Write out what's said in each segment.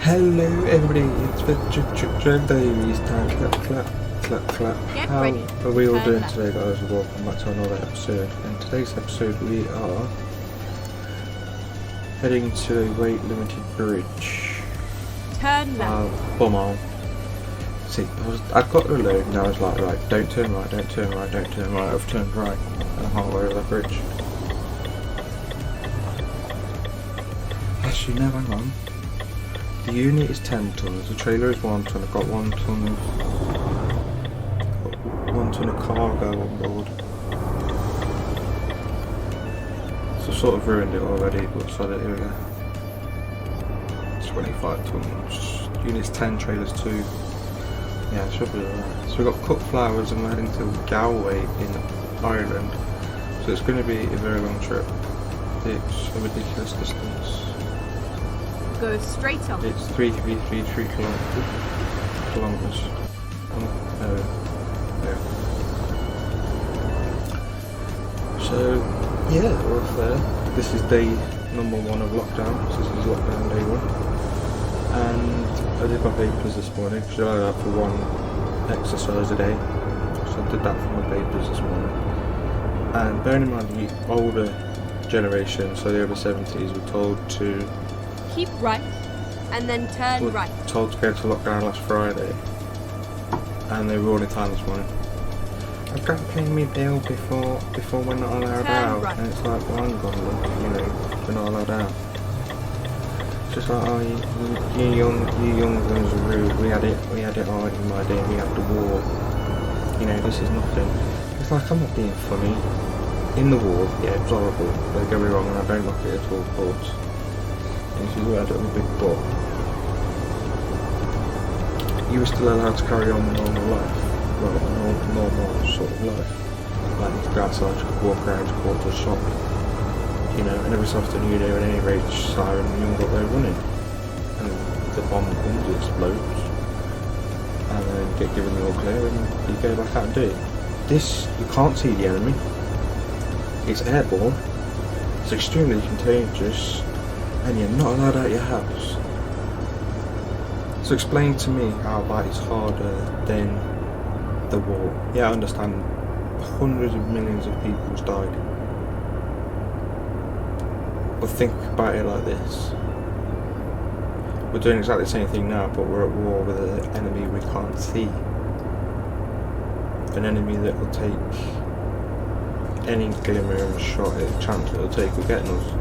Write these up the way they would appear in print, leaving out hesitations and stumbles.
Hello everybody, it's the Davies time. Clap, clap, clap, clap. How are we all doing today, guys? Welcome back to another episode. In today's episode we are heading to a weight limited bridge. Turn left. Bomb on. See, I got the load and I was like, right, don't turn right, don't turn right, don't turn right. I've turned right and I'm halfway over that bridge. Actually, no, hang on. The unit is 10 tons, the trailer is 1 ton, I've got 1 ton of cargo on board. So I've sort of ruined it already, but so that here we go. 25 tons, unit's 10, trailers 2. Yeah, it should be alright. So we've got cut flowers and we're heading to Galway in Ireland. So it's going to be a very long trip. It's a ridiculous distance. Go straight on. It's 3 kilometers. So yeah, we're off there. This is day number 1 of lockdown. So this is lockdown day 1. And I did my papers this morning. So I had for 1 exercise a day. So I did that for my papers this morning. And bearing in mind the older generation, so the over 70s, were told to keep right and then turn right. Told to go to lockdown last Friday, and they were all in time this morning. I've got to pay me bill before we're not allowed out. Right. And it's like, well, hang on, look, you know, we're not allowed out. It's just like, oh, you young ones are rude. We had it hard in my day. We had the war. You know, this is nothing. It's like, I'm not being funny. In the war, yeah, it's horrible. Don't get me wrong, and I don't like it at all, of course. If you had a big butt, you were still allowed to carry on with normal life, well, a normal sort of life. Like you could go outside, you could walk around, you could walk to a shop, you know, and every so often you know, an any rage siren, you got there running, and the bomb comes, it explodes, and then you get given the all clear, and you go back out and do it. This, you can't see the enemy. It's airborne. It's extremely contagious. And you're not allowed out your house. So explain to me how that is harder than the war. Yeah, I understand hundreds of millions of people's died. But think about it like this. We're doing exactly the same thing now, but we're at war with an enemy we can't see. An enemy that will take any glimmer of a shot at a chance it'll take of getting us.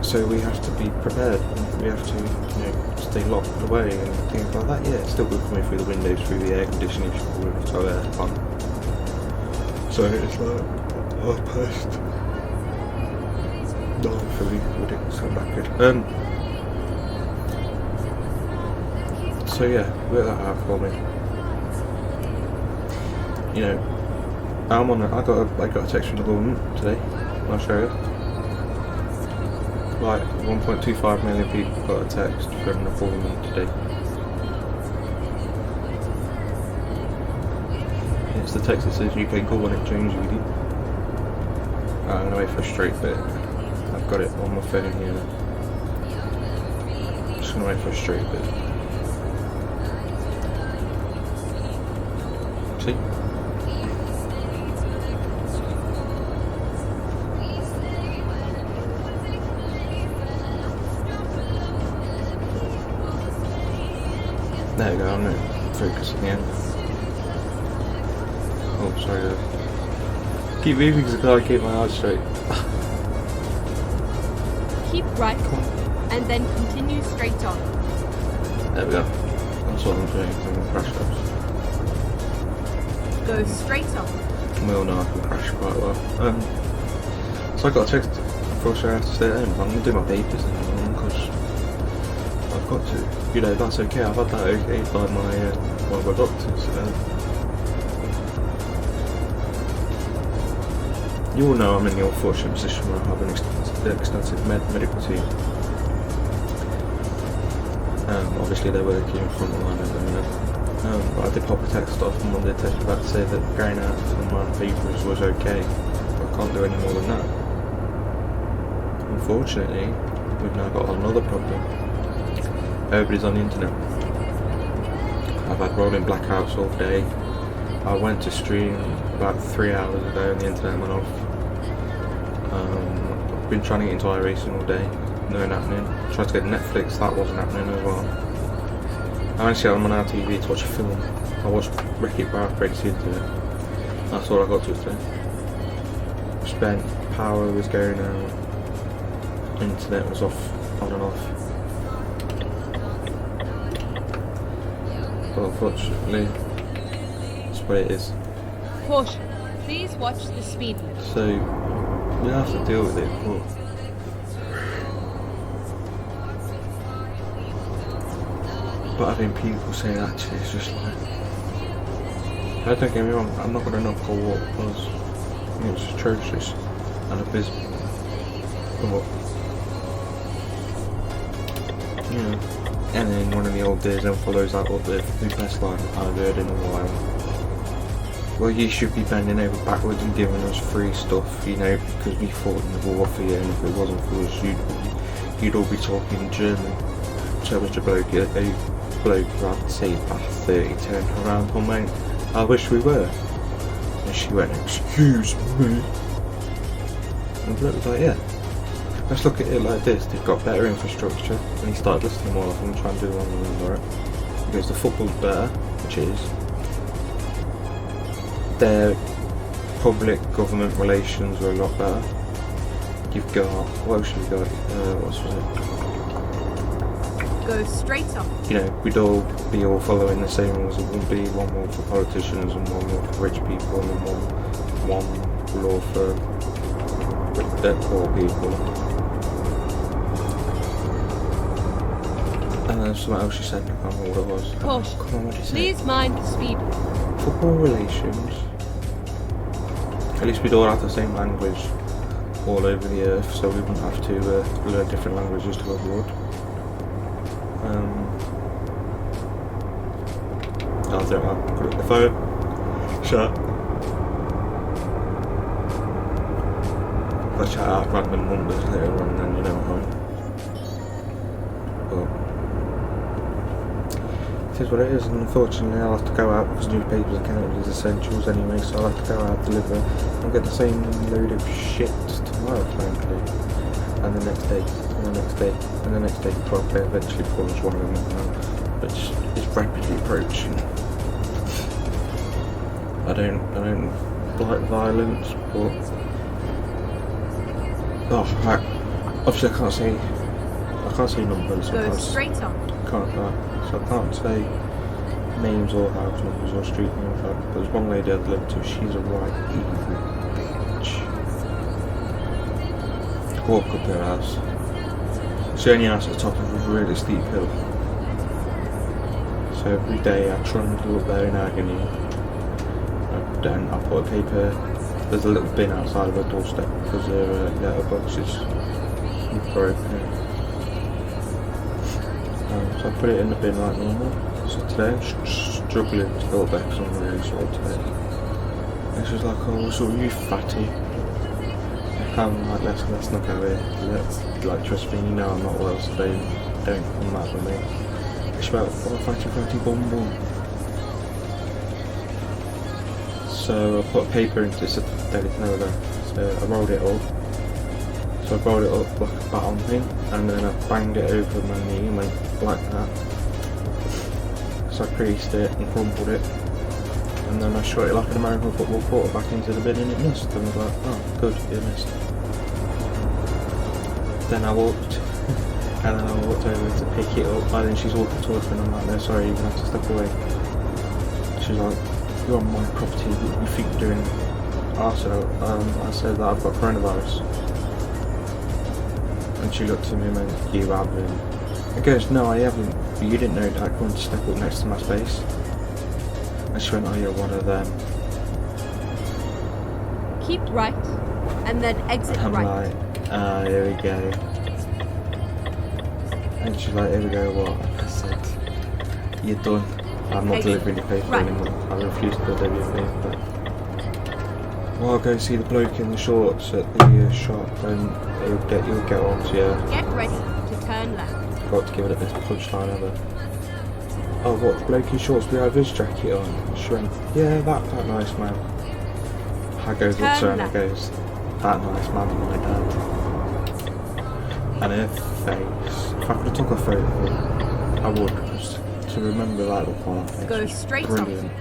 So we have to be prepared, we have to, you know, stay locked away and things like that. Yeah, it's still good coming through the windows, through the air conditioning, so aircon. So it's like 9:30, ridiculous, so backward. So yeah, work that out for me. You know, I got a text from the government today. I'll show you. Like 1.25 million people got a text from the government today. It's the text that says UK government change really. I'm gonna wait for a straight bit. I've got it on my phone here. Just gonna wait for a straight bit. See? There we go, I'm going to focus again. Oh, sorry. Keep moving because I can't keep my eyes straight. Keep right and then continue straight on. There we go. That's what I'm doing. I'm going to crash those. Go straight on. We all know I can crash quite well. So I got a text before I have to stay at home. I'm going to do my papers in the morning because I've got to. You know, that's okay. I've had that okay by my doctors. You all know I'm in the unfortunate position where I have an extensive medical team. Obviously they're working in front line at the minute. But I did pop a text off on Monday to say that going out to my papers was okay. But I can't do any more than that. Unfortunately, we've now got another problem. everybody's on the internet. I've had rolling blackouts all day. I went to stream about 3 hours ago and the internet went off. I've been trying to get into iRacing all day, nothing happening. Tried to get Netflix, that wasn't happening as well. I managed to get on our TV to watch a film. I watched Wreck-It Ralph Breaks the Internet. That's all I got to today. Spent, power was going out, internet was off, on and off. But unfortunately, that's what it is. Caution, please watch the speed limit. So, we have to deal with it, but having people say actually it's just like, don't get me wrong, I'm not going to knock on what was, it was atrocious and abysmal, but, you know, and then one of the old days then follows that up with the best line I've heard in a while. Well, you should be bending over backwards and giving us free stuff, you know, because we fought in the war for you, and if it wasn't for us, you'd all be talking German. So much a bloke who I'd say about 30 turned around, oh mate, I wish we were. And she went, excuse me. And the bloke was like, yeah. Let's look at it like this, they've got better infrastructure. And he started listing them all off and trying to do one of them for it. He goes, the football's better, which is. Their public government relations are a lot better. You've got, what else have you got? What was it? Go straight up. You know, we'd all be following the same rules. It wouldn't be one law for politicians and one law for rich people and one law for poor people. And then something else you said, I can't remember what it was. Caution, Come on, what did you say? please mind the speed limit. Football relations. At least we'd all have the same language all over the earth, so we wouldn't have to learn different languages to go abroad. I'll do it, I'll put it on the phone. Shut up. I'll shout out random numbers later on, and then you know what I mean. But it is what it is, and unfortunately I'll have to go out because newspapers are counted as essentials anyway, so I'll have to go out, deliver, and get the same load of shit tomorrow, frankly. And the next day, and the next day, and the next day, probably eventually becomes one of them now, which is rapidly approaching. I don't like violence, but obviously I can't say numbers. Go straight up. So I can't say names or house numbers or street names. But there's one lady I've lived to. She's a right evil bitch. Walk up her house. She only house at the top of a really steep hill. So every day I try and go up there in agony. Then I put a paper. There's a little bin outside of her doorstep because her letterbox is broken. So I put it in the bin like normal. So today I'm struggling to go back because I'm really sore today. And she's like, oh, what's up with you, fatty? I'm like, let's not go here. Like, trust me, you know I'm not well, so don't come back with me. She's like, oh, fatty bum bum. So I put a paper into this daily over. So I rolled it up. So I rolled it up like a baton thing, and then I banged it over my knee and went like that. So I creased it and crumpled it, and then I shot it like an American football quarterback into the bin and it missed. And I was like, oh, good, it missed. Then I walked, and then I walked over to pick it up, and then she's walking towards me and I'm like, no, sorry, you're going to have to step away. She's like, you're on my property, what do you think you're doing? I said that I've got coronavirus. And she looked at me and went, you haven't. I goes, no I haven't, but you didn't know that I'd come to step up next to my space. And she went, oh, you're one of them. Keep right, and then exit I'm right. like, here we go. And she's like, here we go, what? I said, you're done. I'm not delivering your paper anymore. I refuse to deliver your paper. Well, I'll go see the bloke in the shorts at the shop and you'll get on to you. Get ready to turn left. Forgot to give it a best punchline ever. Oh, what, the bloke in shorts with the his jacket on? She went, yeah, that nice man. How goes the turn? It goes, that nice man, my dad. And her face. If I could have took a photo of her, I would, just to remember that look on her face. Go straight brilliant. on.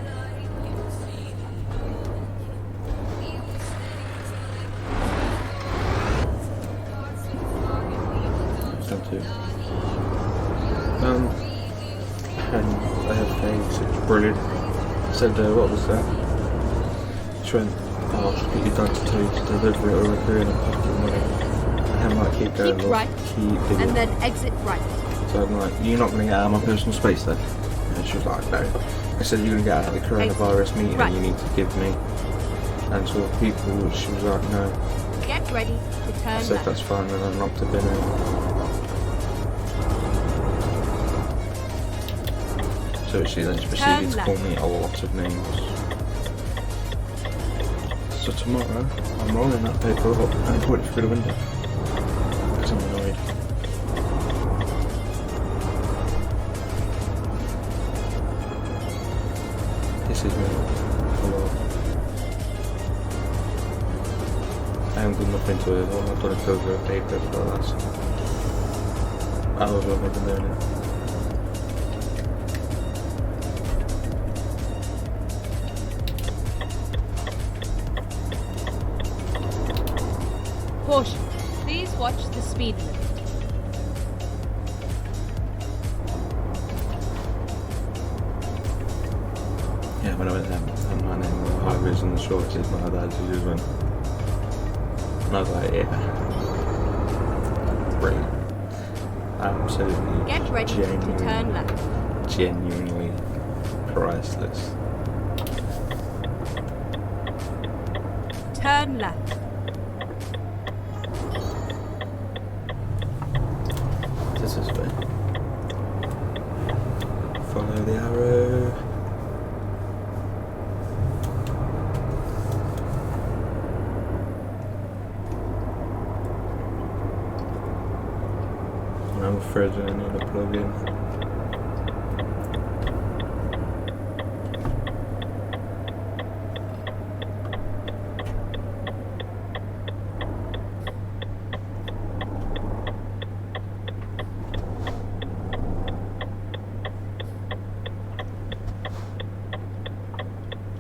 And her face, it was brilliant. I said, what was that? She went, oh, I'll just get your dad to tell you to deliver it or agree on a pocket money. And I'm like, keep going, keep right, keep and then exit right. So I'm like, you're not going to get out of my personal space then? And she was like, no. I said, you're going to get out of the coronavirus meeting right. You need to give me. And so people, she was like, no. Get ready to turn I said, left. that's fine, and I knocked a bin in. So she then proceeded to call me a lot of names. So tomorrow, I'm rolling that paper up and putting it through the window. Because I'm annoyed. This is me. Hello. I haven't done nothing to it. All I've done is go through a paper for the last hours I've been doing it. Caution, please watch the speed limit. Yeah, when I went there, and my name was HyperX and the shorts is my dad, she just went, and I was like, yeah, brilliant. Absolutely. Get ready to turn left. Genuinely priceless. Turn left. This is way. Follow the arrow. And I'm afraid I need a plug-in.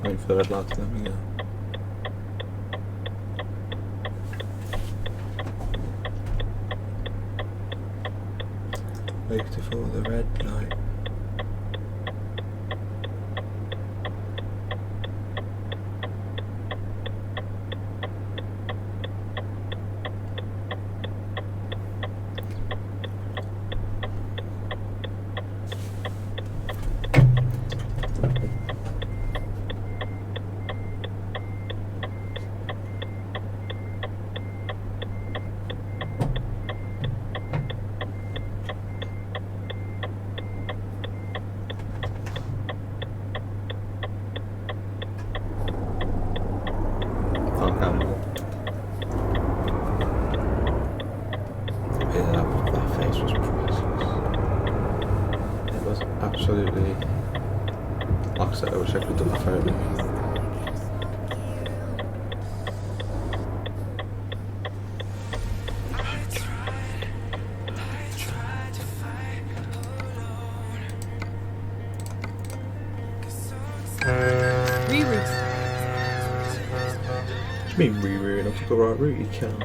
Wait for the red light to let me go. Wait for the red light. That face was priceless. It was absolutely, like I said, I wish I could have done a photo. Reroute. What do you mean rerouting? I took the right route, you can't.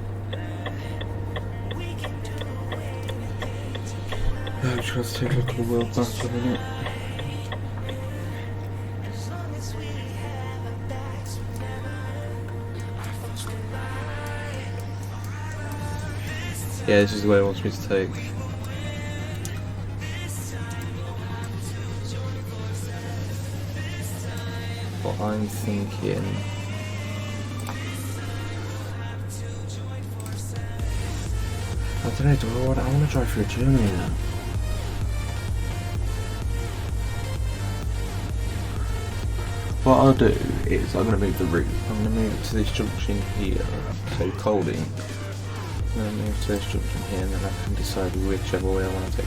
I just got to take a look at the world map in a minute. Yeah, this is the way it wants me to take. But I'm thinking. I don't know, I want to drive through Germany now. What I'll do is I'm going to move the route. I'm going to move it to this junction here, so Colding, then move to this junction here, and then I can decide whichever way I want to take.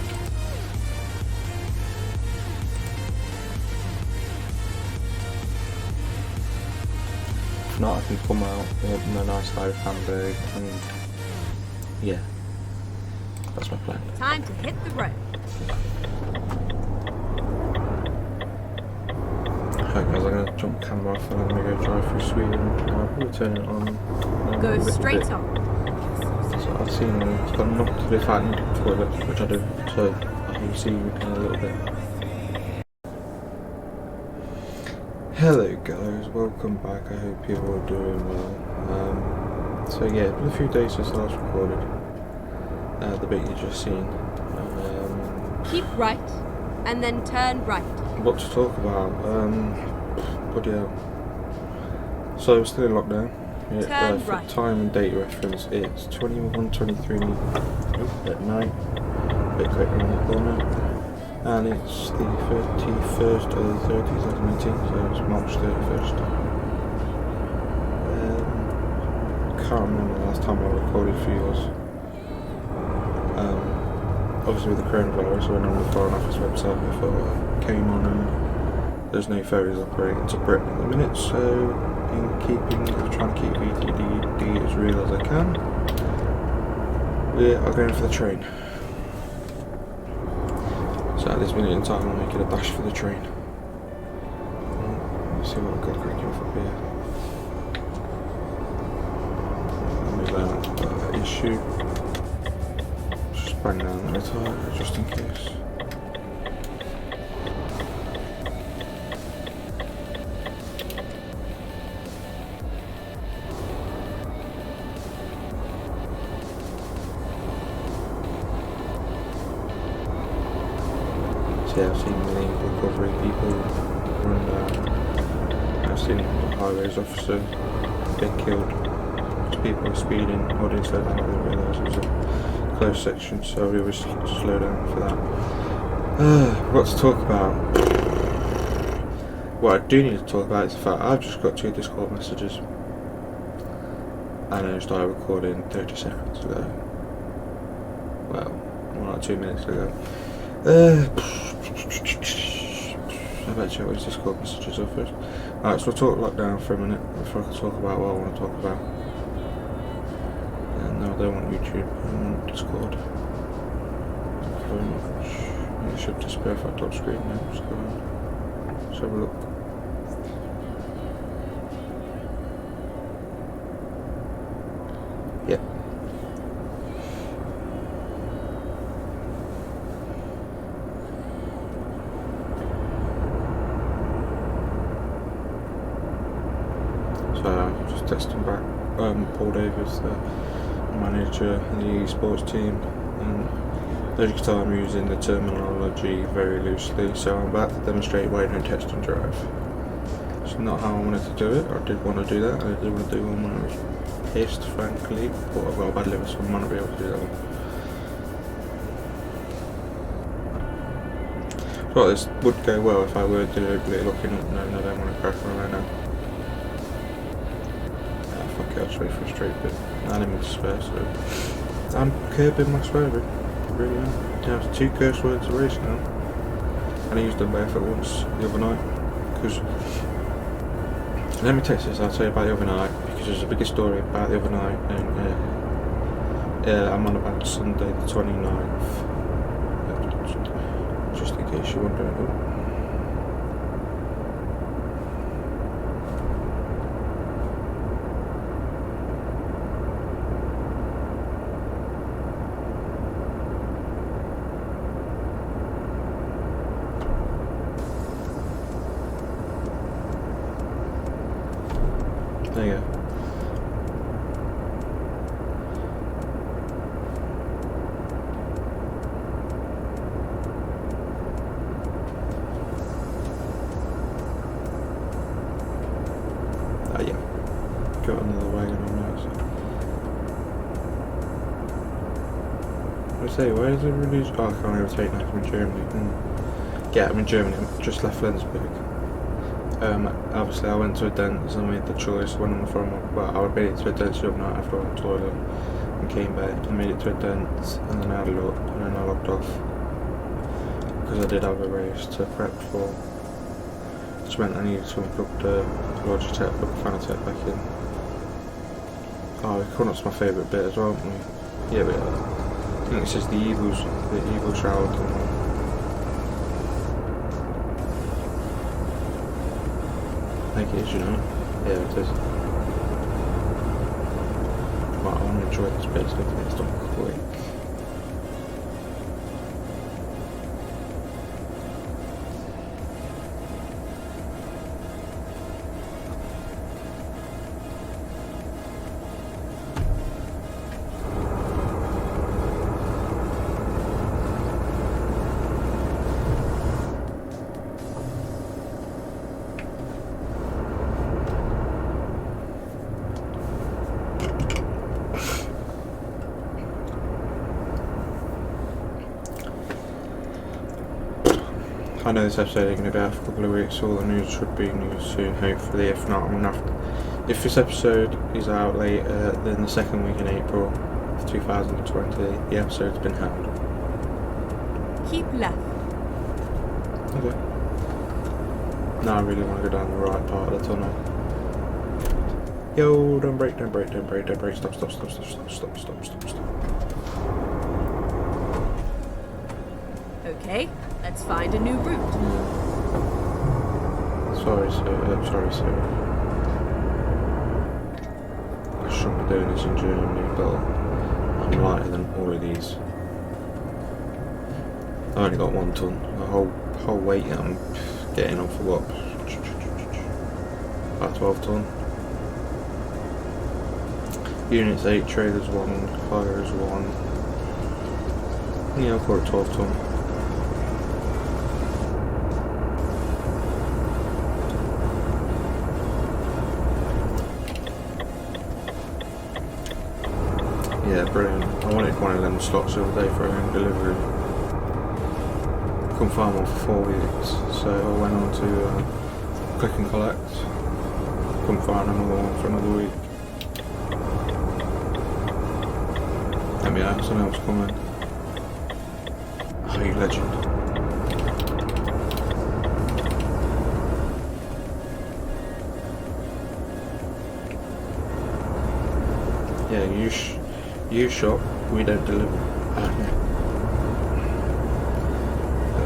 If not, I can come out with a nice live Hamburg, and yeah, that's my plan. Time to hit the road. Okay guys, I'm going to jump camera off and I'm going to go drive through Sweden. I'll probably turn it on. Go straight on. So I've seen it's got enough to do fighting toilet, which I do, so I'll see you in a little bit. Hello guys, welcome back. I hope you're all doing well. So yeah, it's been a few days since I last recorded the bit you just seen. Keep right, and then turn right. What to talk about? Bloody hell. So we're still in lockdown. Yeah, for right. time and date reference, it's 21:23 at night. A bit quick around the corner. And it's the 31st of the 30th, 2018, so it's March 31st. Can't remember the last time I recorded for you guys. Obviously with the coronavirus, I went on the Foreign Office website before I came on, and there's no ferries operating to Britain at the minute, so I'm trying to keep VTDD as real as I can. We are going for the train. So at this minute in time, I'm making a dash for the train. Let's see what we've got cracking off up here. Move out issue. Just bang down the tire just in case. Yeah, I've seen many recovery people run down. I've seen a highways officer get killed because people were speeding or didn't slow down. I didn't realise it was a closed section, so we were slow down for that. What to talk about? What I do need to talk about is the fact I've just got 2 Discord messages and I started recording 30 seconds ago. Well, more like 2 minutes ago. I better check what his Discord messages are first. Alright, so we'll talk lockdown for a minute before I can talk about what I want to talk about. No, I don't want YouTube, I want Discord. Thank you very much. It should display if I top screen now. Let's go on. Let's have a look. Yep. So just testing back. Paul Davis, the manager of the eSports team, and as you can tell I'm using the terminology very loosely, so I'm about to demonstrate why I don't test and drive. It's not how I wanted to do it. I did want to do that, I did want to do one when I was pissed, frankly, but I've got a bad liver, so I might not be able to do that one. So this would go well if I were deliberately looking up. No, I don't want to crack on right now. Fuck it, I'll just wait for a straight bit. I didn't mean to swear, so I'm curbing my swearing. Really am. Yeah, it's 2 curse words a race now. And I used them barefoot once the other night. Because let me text this, I'll tell you about the other night, because there's a bigger story about the other night, and I'm on about Sunday the 29th. Just in case you're wondering. There you go. Yeah. Got another wagon on that. I say, where is it released? Oh, I can't overtake now, I'm in Germany. Yeah, I'm in Germany, I just left Flensburg. Obviously I went to a dentist and I made the choice when I'm from, well, I went to a dentist the other night after I went to the toilet. and came back and made it to a dent, and then I had a look, and then I logged off because I did have a race to prep for, which meant I needed to unplug the Logitech, put the Fanatec back in. Oh, Equinox is my favourite bit as well, isn't it? Yeah, but I think it says the EVO shroud and all. I think it is, you know. Yeah, it is. But I want to enjoy this bit, so I can get stuff quick. I know this episode is going to be out for a couple of weeks, all the news should be news soon, hopefully. If not, I'm going to have to, if this episode is out later than the second week in April of 2020, the episode's been held. Keep left. Okay. Now I really want to go down the right part of the tunnel. Yo, don't brake, don't brake, don't brake, don't brake, stop, stop, stop, stop, stop, stop, stop, stop, stop. Okay, let's find a new route. Sorry, sir. Sorry, sir. I shouldn't be doing this in Germany, but I'm lighter than all of these. I only got 1 ton. The whole weight I'm getting off of what? About 12 ton. Units 8, trailers 1, fires 1. Yeah, I'll call it 12 ton. Yeah, brilliant. I wanted one of them slots the other day for home delivery. Couldn't find one for 4 weeks, so I went on to click and collect. Couldn't find another one for another week. Let me out, something else coming. Oh, you legend. Yeah, you shop, we don't deliver.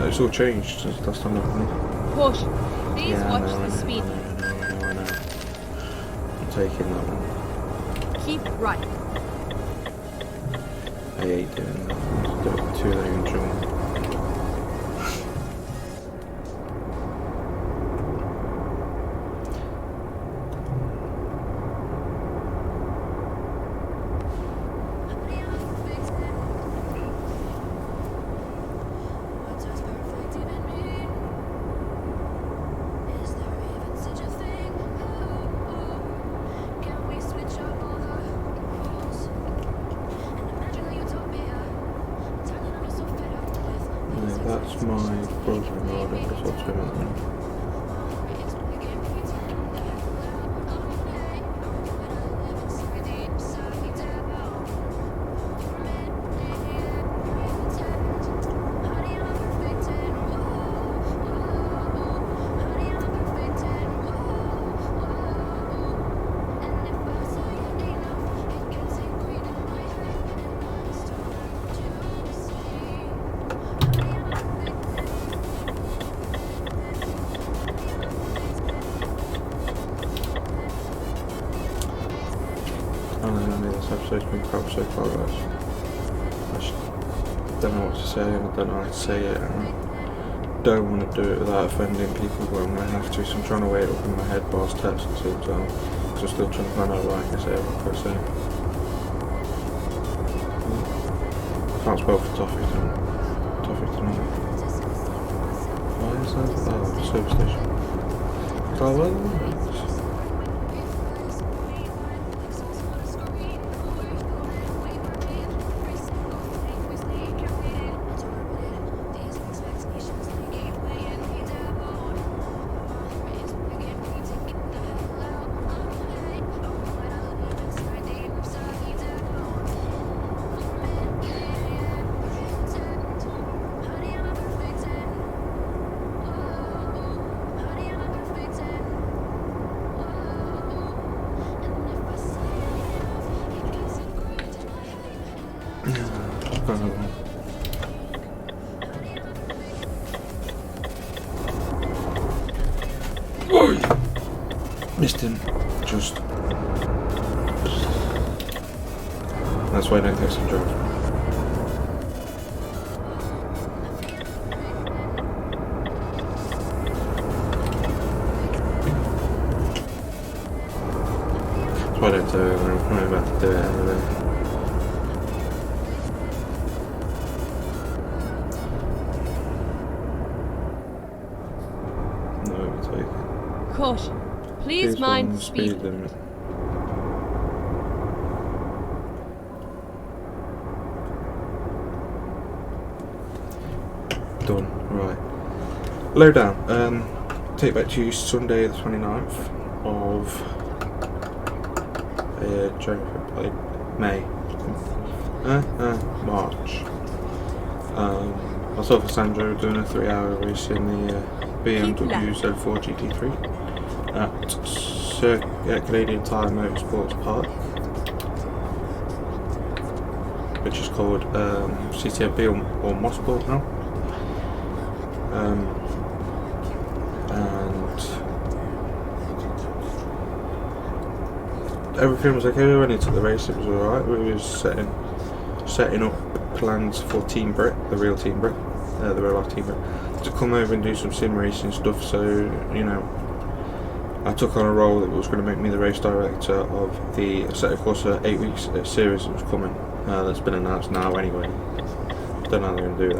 It's all changed since last time I've done. Caution, please watch the speed. I know. I'm taking that one. Keep right. I hate doing that. Do it 2-lane jump. That's my brother-in-law, that's what's going on. This episode's been crap so far, guys. I just don't know what to say, and I don't know how to say it, and I don't want to do it without offending people, but I'm going to have to, so I'm trying to weigh it up in my head whilst texting at the same time, because I'm still trying to find out what I can say what I say. Can't spell for toffee tonight. Why is that? Oh, service station. Instant, just. That's why I don't text and drive. That's why I don't do it. I'm probably about to do it anyway. No overtake. Caution. Please mind the the speed. limit. Done. Right. Lowdown. Take back to you Sunday the 29th of May. March. Myself and Sandro were doing a 3-hour race in the BMW Z4 GT3 at Canadian Tire Motorsports Park, which is called CTMP or Motorsport now. And everything was okay. We went into the race, it was alright. We were setting up plans for eTeamBRIT, the real eTeamBRIT, the real life eTeamBRIT, to come over and do some sim racing stuff. So, you know, I took on a role that was going to make me the race director of the Corsair 8-week series that was coming. That's been announced now anyway. Don't know how they're going to do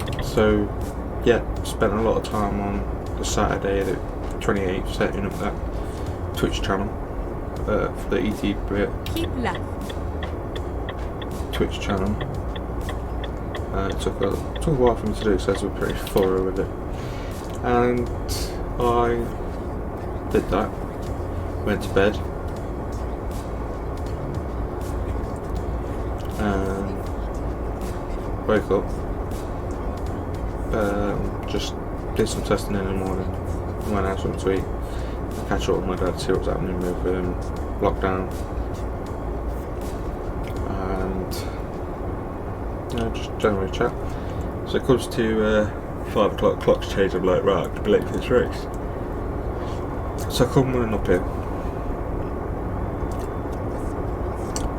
that. So, yeah, spent a lot of time on the Saturday, the 28th, setting up that Twitch channel for the eTeamBRIT. Keep left. Twitch channel. It took a while for me to do, so I was pretty thorough with it. And I did that. Went to bed. And woke up. Just did some testing in the morning. Went out something to eat. Catch up with my dad, see what's happening with lockdown. Just generally chat. So it comes to 5 o'clock, clock's changed. I'm like, right, I'm late for this race. So I come running up here.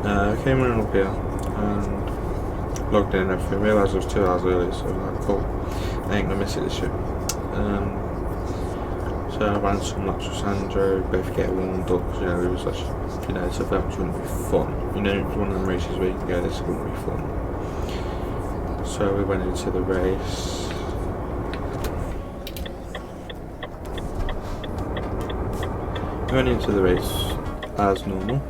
I came running up here and logged in and everything. Realised I was 2 hours early, so I'm like, cool, I ain't gonna miss it this year. So I ran some laps with Sandro, both get warmed up, because, you know, it was like, you know, so that wouldn't be fun. You know, it's one of them races where you can go, this wouldn't be fun. So we went into the race. We went into the race as normal.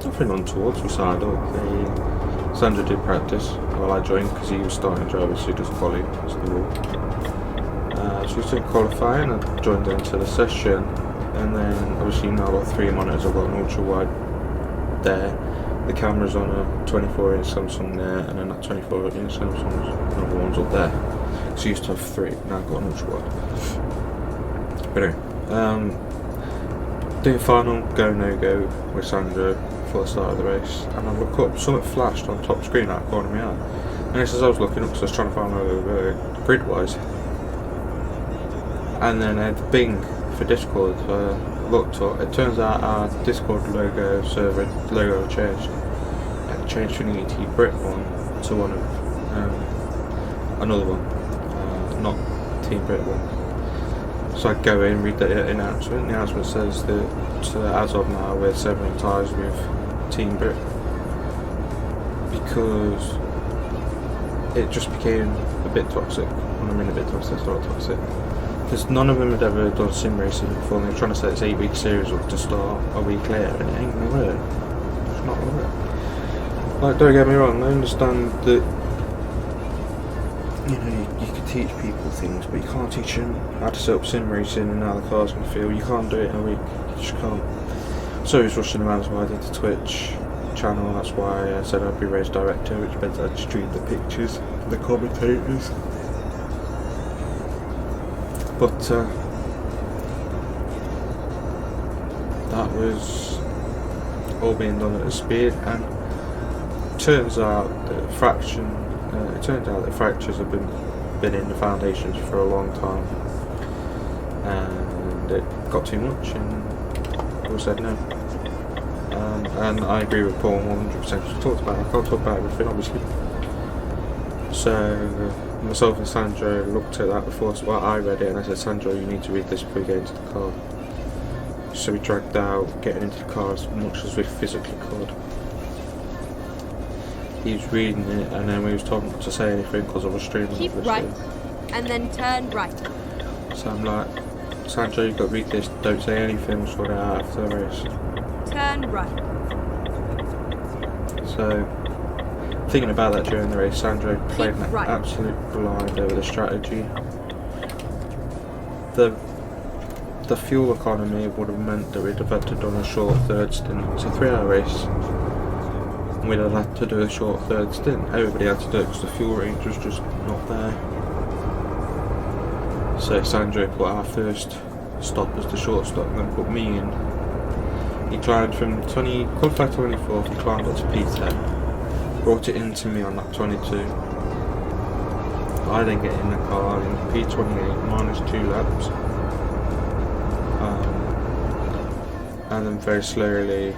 Nothing untoward. We signed up. Sandra did practice while I joined because he was starting driving, so he does quali. That's the rule. So we started qualifying. I joined into the session. And then obviously now I've got 3 monitors. I've got an ultrawide there, the camera's on a 24-inch Samsung there, and then that 24-inch Samsung's another one's up there. So I used to have 3, now I've got an ultrawide. But anyway, doing final go no go with Sandro before the start of the race, and I look up, something flashed on top screen out of the corner of my eye. And as I was looking up, because I was trying to find where grid-wise, and then I had Bing for Discord. Looked up, it turns out our Discord logo server logo changed. It changed from the eTeamBRIT one to one of another one, not eTeamBRIT one. So I go in, read the announcement. The announcement says that as of now we're severing ties with eTeamBRIT because it just became a bit toxic. When I mean a bit toxic, it's not toxic. Because none of them had ever done sim racing before, and they're trying to set this 8-week series up to start a week later, and it ain't gonna work. It's not gonna work. Like, don't get me wrong, I understand that, you know, you can teach people things, but you can't teach them how to set up sim racing and how the car's gonna feel. You can't do it in a week, you just can't. So he's rushing around, that's why I did the Twitch channel, that's why I said I'd be race director, which meant I'd stream the pictures, the commentators. But that was all being done at a speed, and turns out that fractures have been in the foundations for a long time, and it got too much, and Paul said no. And I agree with Paul 100%. We talked about it. I can't talk about everything, obviously. So myself and Sandro looked at that before. Well, I read it, and I said, Sandro, you need to read this before you get into the car. So we dragged out getting into the car as much as we physically could. He was reading it, and then we was told not to say anything because I was streaming. Keep obviously. right, and then turn right. So I'm like, Sandro, you've got to read this. Don't say anything. We'll sort it out after the race. Turn right. So, thinking about that during the race, Sandro played an right. absolute blind over the strategy. The fuel economy would have meant that we'd have had to do a short third stint. It's a 3-hour race. We'd have had to do a short third stint. Everybody had to do it because the fuel range was just not there. So Sandro put our first stop as the short stop and then put me in. He climbed from qualified 24th, he climbed up to P10, brought it into me on lap 22. I then get in the car in P28, minus 2 laps. And then very slowly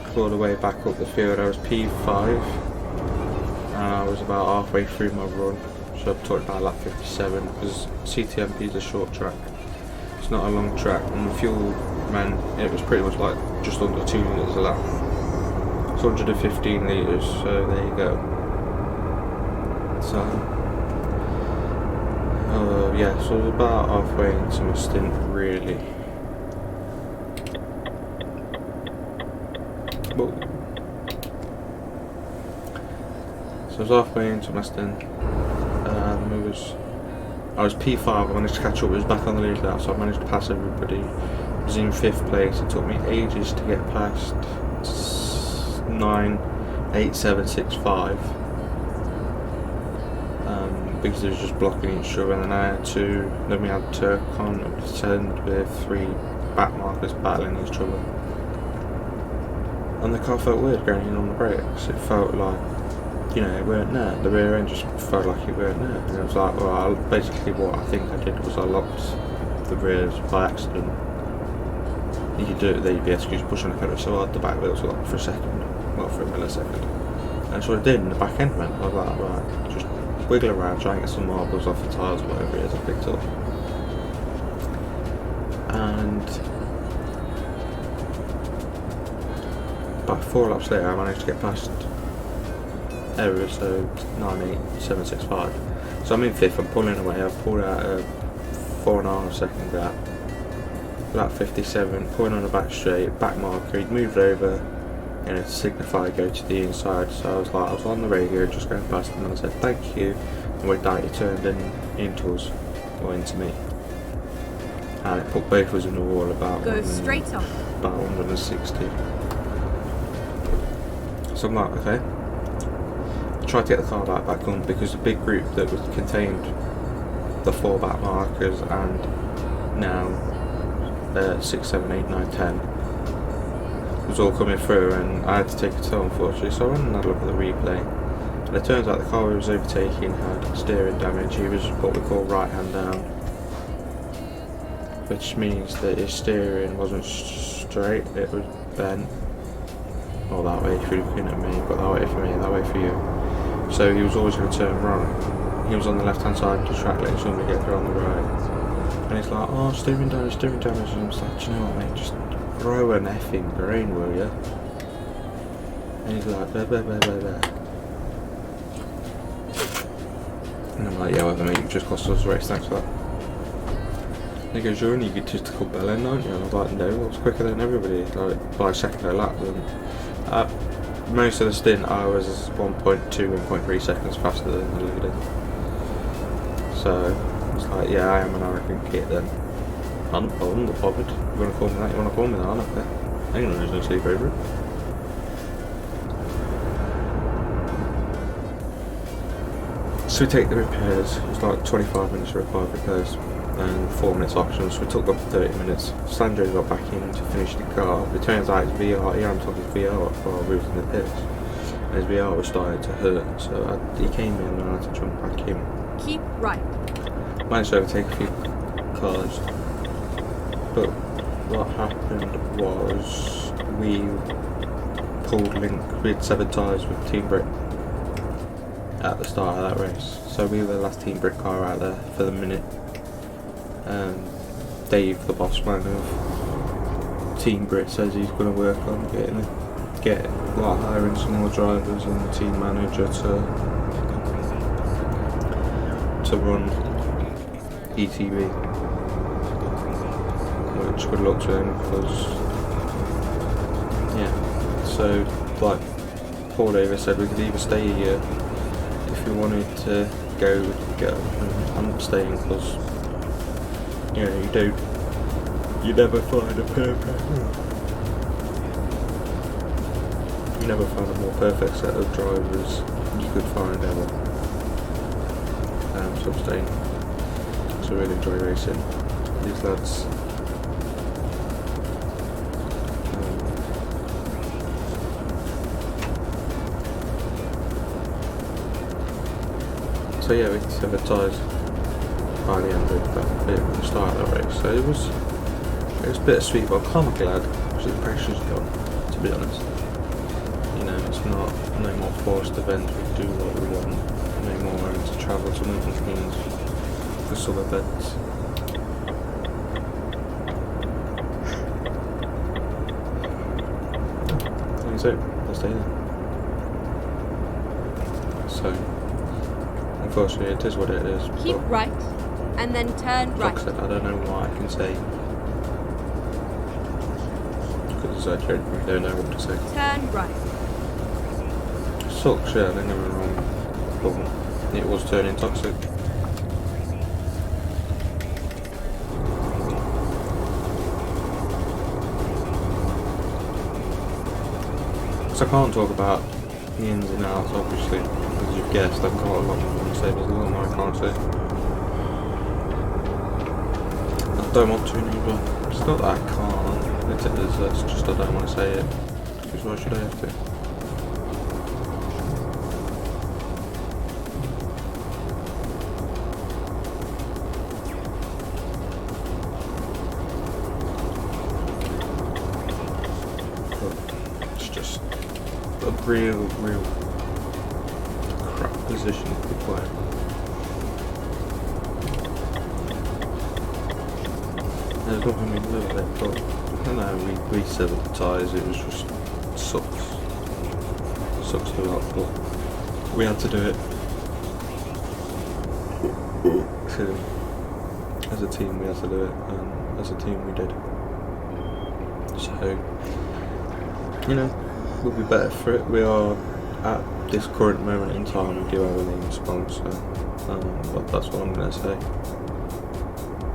clawed away back up the field. I was P5, and I was about halfway through my run. So I've talked about lap 57, because CTMP is a short track. It's not a long track, and the fuel, man, it was pretty much like just under 2 litres a lap. It's 115 litres, so there you go. So, yeah, so I was about halfway into my stint, really. Whoa. So I was halfway into my stint. I was P5, I managed to catch up, it was back on the lead lap, so I managed to pass everybody. I was in 5th place, it took me ages to get past 9.8765 because it was just blocking each other, and then we had to contend with 3 back markers battling each other. And the car felt weird going in on the brakes, it felt like, you know, it weren't there. The rear end just felt like it weren't there. And it was like, well, basically what I think I did was I locked the rears by accident. You could do it with the ABS, you just push on the pedal so hard the back wheels were locked for a second, well, for a millisecond. And that's what I did, and the back end went. I was like, right, just wiggle around, try and get some marbles off the tyres or whatever it is I picked up. And about 4 laps later, I managed to get past error, so 9.8765. So I'm in 5th, I'm pulling away, I've pulled out a 4.5 second gap. Lap 57, pulling on the back straight, back marker, he'd moved over, you know, to signify go to the inside. So I was on the radio just going past him and I said thank you, and with that he turned into us, or into me. And it put both of us in the wall about Straight on. About 160. So I'm like, okay. Tried to get the car back on because the big group that was contained the 4 back markers and now 6, 7, 8, 9, 10 was all coming through, and I had to take a tow unfortunately, so I went and had a look at the replay, and it turns out the car we was overtaking had steering damage. He was what we call right hand down, which means that his steering wasn't straight, it was bent. Well, that way if you're looking at me, but that way for me, that way for you. So he was always going to turn right. He was on the left hand side of the track letting somebody get through on the right. And he's like, oh, steering damage. And I'm just like, do you know what, mate, just throw an effing grain, will you? And he's like, blah, blah, blah, blah, blah. And I'm like, yeah, well, mate, you just cost us a race, thanks for that. And he goes, you're only egotistical bellend, aren't you? And I was like, no, I was quicker than everybody, like by a second a lap. And most of the stint I was 1.2, 1.3 seconds faster than the leader. So it's like, yeah, I am an arrogant kid then. I'm not bothered. You want to call me that? You want to call me that? I'm not there. I ain't gonna lose no sleep over it. So we take the repairs. It's like 25 minutes for 5 repairs and 4 minutes options. So we took up 30 minutes. Sandro got back in to finish the car. It turns out it's VR. He hadn't took his VR while we was in the pits. his VR was starting to hurt, so he came in and I had to jump back in. Keep right. Managed to overtake a few cars, but what happened was we pulled link, we had severed tyres with eTeamBRIT at the start of that race, so we were the last eTeamBRIT car out there for the minute. Dave, the boss man of eTeamBRIT, says he's going to work on hiring some more drivers and the team manager to run ETV, which good luck to him, because yeah, so like Paul Davis said, we could either stay here if we wanted to go, I'm not staying because you know, you never find a more perfect set of drivers you could find ever. So I'm staying. So I really enjoy racing these lads. So yeah, we severed tyres by the end of that bit at the start of the race. So it was bittersweet, but I'm kind of glad because the pressure's gone, to be honest. You know, it's not no more forced events, we do what we want, no more having to travel to Milton Keynes for some events. So, I'll stay there. So, unfortunately it is what it is. Keep right, and then turn right. Like I said, I don't know what I can say. Because I genuinely don't know what to say. Turn right. Sucks, yeah, don't get me wrong, but it was turning toxic. So I can't talk about the ins and outs, obviously, as you've guessed. I've got a lot more to say, but there's a lot more I can't say. I don't want to either. It's not that I can't, it's just I don't want to say it. Because why should I have to? Real crap position to be playing. There's nothing we can do with it, but I know we severed the tyres, it was just sucks a lot, but we had to do it. So, as a team we had to do it, and as a team we did. So, you know, we'll be better for it. We are, at this current moment in time, we do have a main sponsor, but that's what I'm going to say.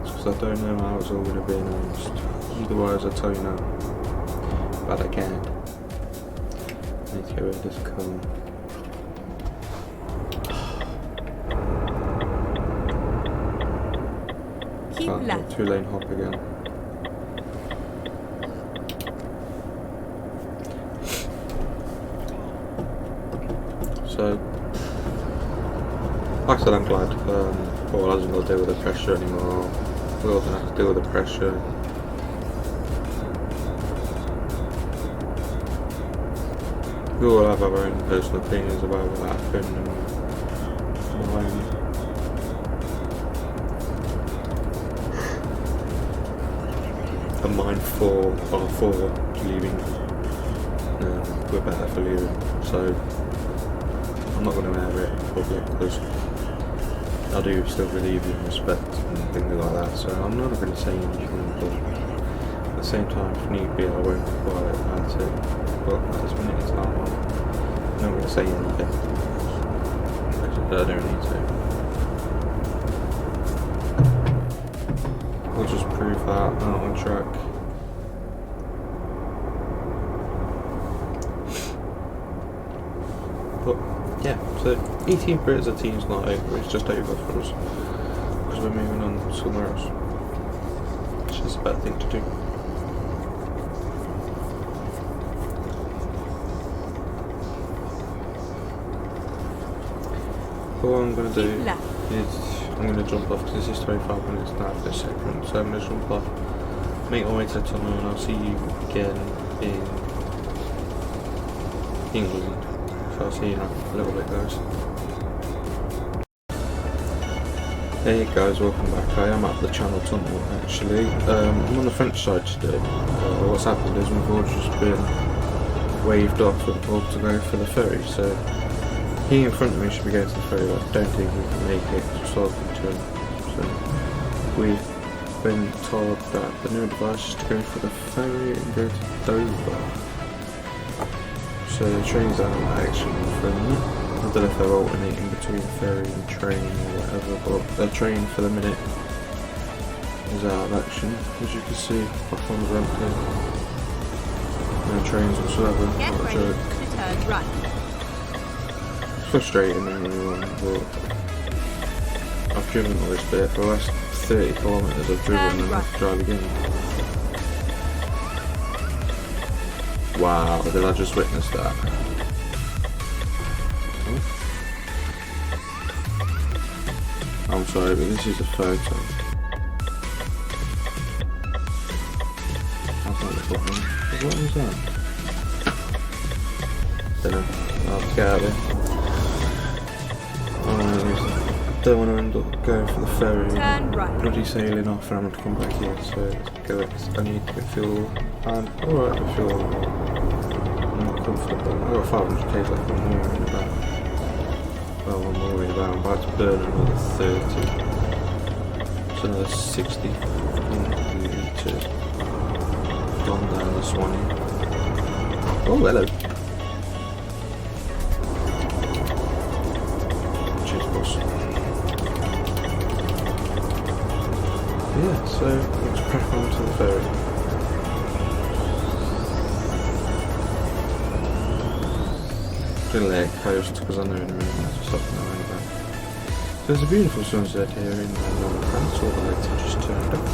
Because I don't know how it's all going to be announced. Otherwise I'll tell you now. But I can't. I need to get rid of this colour. Keep left. 2-lane hop again. So, like I said, I'm glad Paul hasn't got to deal with the pressure anymore. We all have to deal with the pressure. We all have our own personal opinions about what happened and mine for R4 leaving. We're better for leaving. So, I'm not going to air it in public because I do still believe in respect and things like that, so I'm not going to say anything, but at the same time, if need be, I won't be quiet about it. But at this minute in time, I'm not going to say anything. I don't need to. We'll just prove that out on track. But yeah, so eTeamBRIT as a team's not over, it's just over for us because we're moving on somewhere else, which is a better thing to do. But what I'm going to do Keep left. is I'm going to jump off because this is 25 minutes now for this segment. So I'm going to jump off, make my way to the tunnel, and I'll see you again in England. So I'll see you in a little bit, guys. Hey guys, welcome back. I am at the Channel Tunnel actually. I'm on the French side today. What's happened is we've all just been waved off and told to go for the ferry. So he in front of me should be going to the ferry, but I don't think he can make it. Just talking to him. So we've been told that the new advice is to go for the ferry and go to Dover. So the trains are actually in front. I don't know if they're alternating between ferry and train or whatever, but the train for the minute is out of action, as you can see up on the ramp here. No trains whatsoever. Get Not a ready joke. to turn right. It's frustrating everyone, but I've driven all this bit for the last 30 kilometres I've driven and I have to drive again. Wow, did I just witness that? I'm sorry, but this is a photo. That's not the button. What was that? Don't know. I'll have to get out of here. I don't want to end up going for the ferry Turn right. bloody sailing off and I'm going to come back here, so go, I need to fuel. I'm alright to fuel. I'm not comfortable. I've got 500k left, I'm worrying about. Well, I'm worried about. I'm about to burn another 30. It's another 60. Litres. Gone down this one. Oh, hello. Cheers, boss. Yeah, so let's crack on to the ferry. I'm gonna let it coast because I know in a minute that's stop knowing about. There's a beautiful sunset here in northern France, all the lights have just turned up.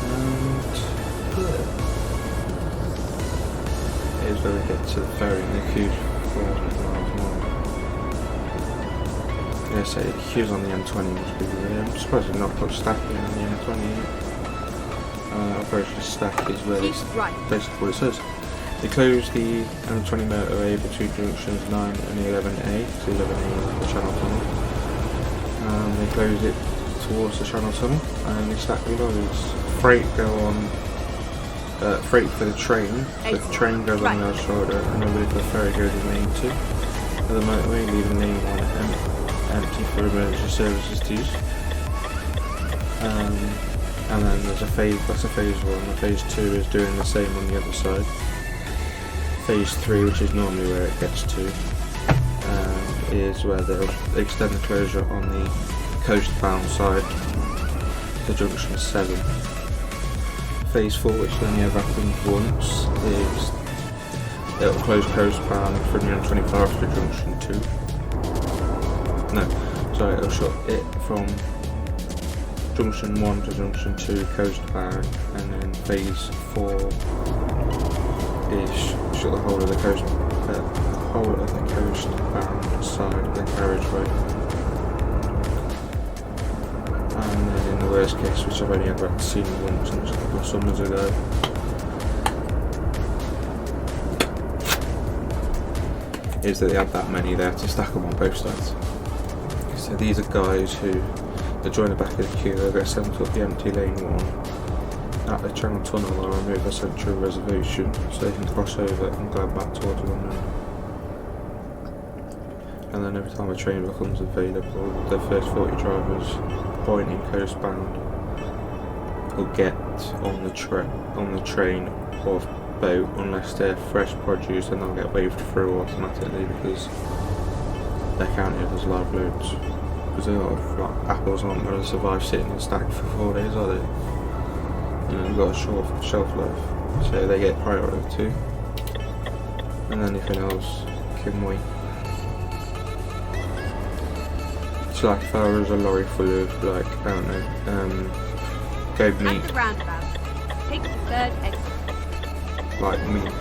And yeah. Here's where we get to the ferry and the queue's 400 miles long. Yeah, so the queue's on the M20 must be there. I'm surprised they've not put stacking on the M20 yet. Operation stack is where it's basically what it says. They closed the M20 motorway between junctions 9 and 11A, so 11A is the Channel Tunnel. They closed it towards the Channel Tunnel and they stacked the lorries. Freight go on, freight for the train, so the train goes on the other shoulder and then the ferry goes in lane 2 of the motorway, leaving lane 1 empty for emergency services to use. And then there's a phase, that's a phase 1, and phase 2 is doing the same on the other side. Phase 3, which is normally where it gets to, is where they'll extend the closure on the coastbound side to junction 7. Phase 4, which only ever happened once, is it'll close coastbound from the M25 to junction 2. No, sorry, it'll shut it from junction 1 to junction 2 coastbound, and then phase 4 is shut the whole of the coastbound side of the carriageway. And then in the worst case, which I've only ever seen once, and it was a couple of summers ago, is that they had that many there to stack them on both sides. So these are guys who they join the back of the queue, they'll get sent up the empty lane 1. At the Channel Tunnel, they'll remove a central reservation so they can cross over and go back towards London. And then every time a train becomes available, the first 40 drivers pointing coastbound will get on the train or boat unless they're fresh produce, and they'll get waved through automatically because they're counted as live loads. Because a lot of apples aren't going to survive sitting in stack for 4 days, are they? You know, they've got a short shelf life, so they get priority too. And anything else can wait. So like if I was a lorry full of like, I don't know, goat meat. At the roundabout, take the third exit. Like meat,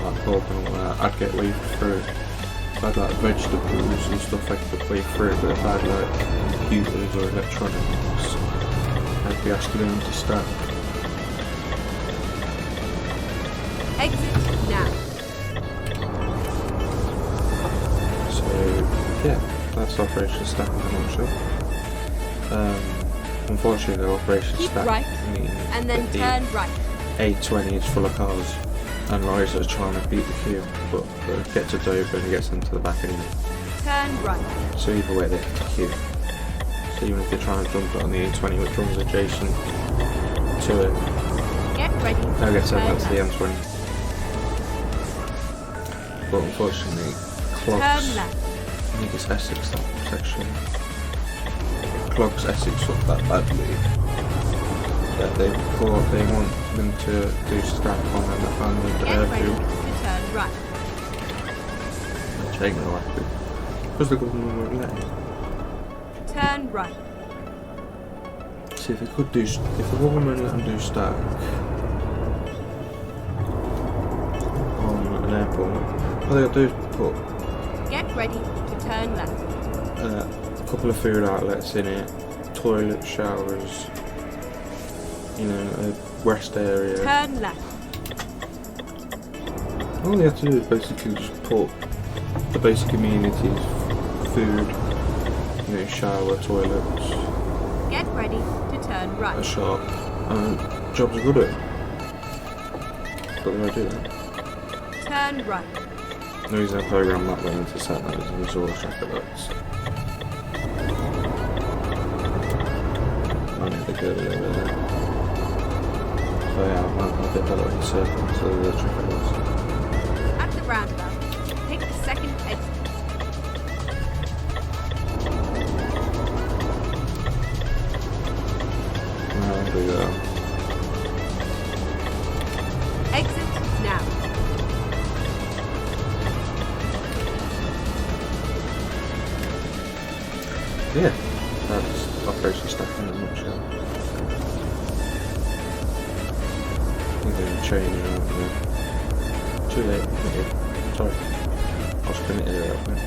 like pork and all that, I'd get waved through. had like vegetables and stuff I could play through, but if I had like computers or electronics, I'd be asked to go into stack. Exit now. So yeah, that's operation stack in a nutshell. Unfortunately the operation Keep stack right, means and then that turn right. the A20 is full of cars and lorries that are trying to beat the queue, but it gets to Dover and it gets into the back anyway. Turn right. So either way they hit the queue. So even if they try and jump it on the A20 which runs adjacent to it, Get ready. they'll get sent Turn back to the left. M20. But unfortunately, Turn clogs, left. I think it's Essex that section, clogs Essex up that badly that they thought they want them to do stack on the Get ready airfield, to turn right. which ain't gonna happen because the government won't let it. Turn right. See if they could do, if the government let them do stack on an airport, all they got to do is put Get ready to turn left. a couple of food outlets in it, toilet, showers, you know, a rest area. Turn left. All they have to do is basically just put the basic amenities, food, you know, shower, toilets, Get ready to turn a right. shop, and jobs are good at it. But they don't do that. Turn right. The reason I programmed that way into set that is a resource tracker that's I need the girl over there. So yeah, I'll get that way circle so the tracker does. At the roundabout, take the second exit. There we go. Exit now. Yeah, that's operation stack in a nutshell. I'm going to train you out there. Too late, okay. Sorry. I'll spin it in a little bit.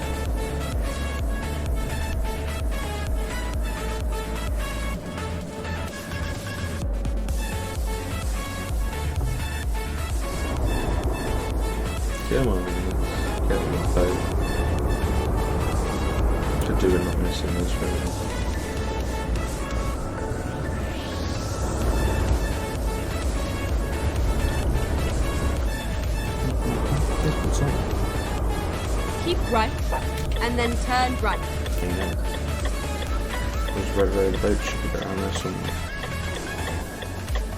Come on, get on my phone. To do and not missing this really. Keep right, and then turn right. Yeah. There's red road, the boat should be down there somewhere.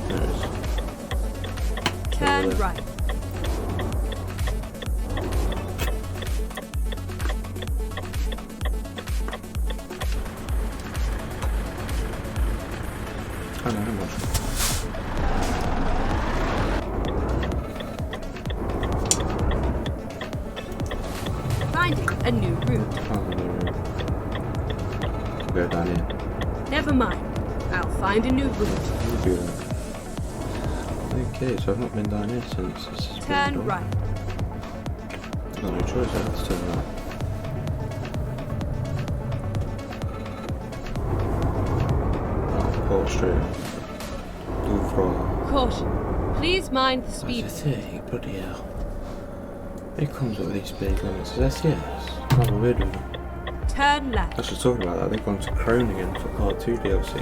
There it is. Turn Over there. right. I know, I'm watching. Finding a new route. Oh, no. Go down here. Never mind. I'll find a new route. You do that. Okay, so I've not been down here since this has been Turn done. right. I've got no choice, I have to turn right. Port Street. Do throttle. Caution. Please mind the speed. That's a 30, bloody hell. It comes up with these speed limits. Is that yes? Have a weird one. Turn left. I should talk about that. They've gone to Crone again for Part 2 DLC.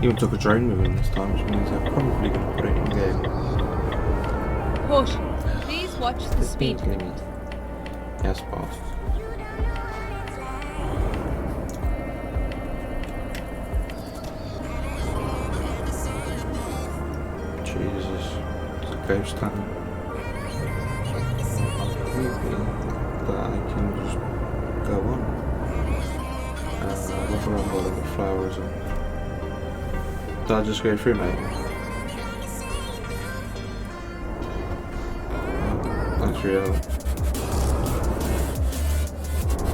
Even took a drone with them this time, which means they're probably going to put it in game. Caution. Please watch the speed limit. Yes, boss. Jesus, it's a ghost town. I'm hoping that I can just go on. Look around while I've got flowers on. Did I just go through, mate? That's real.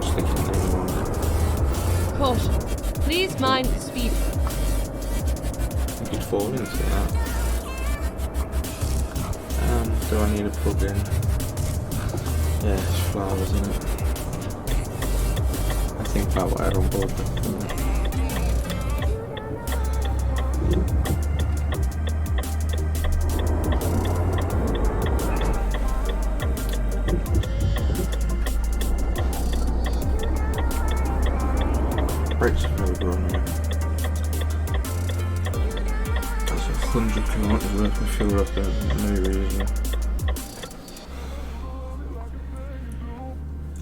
Sticking name on there. Caution. Please mind the speed. You could fall into that. Do I need a plug in? Yeah, it's flowers in it. think about what I had on board. Brakes are really good on it. That's 100 kilometers worth of fuel off there, no reason.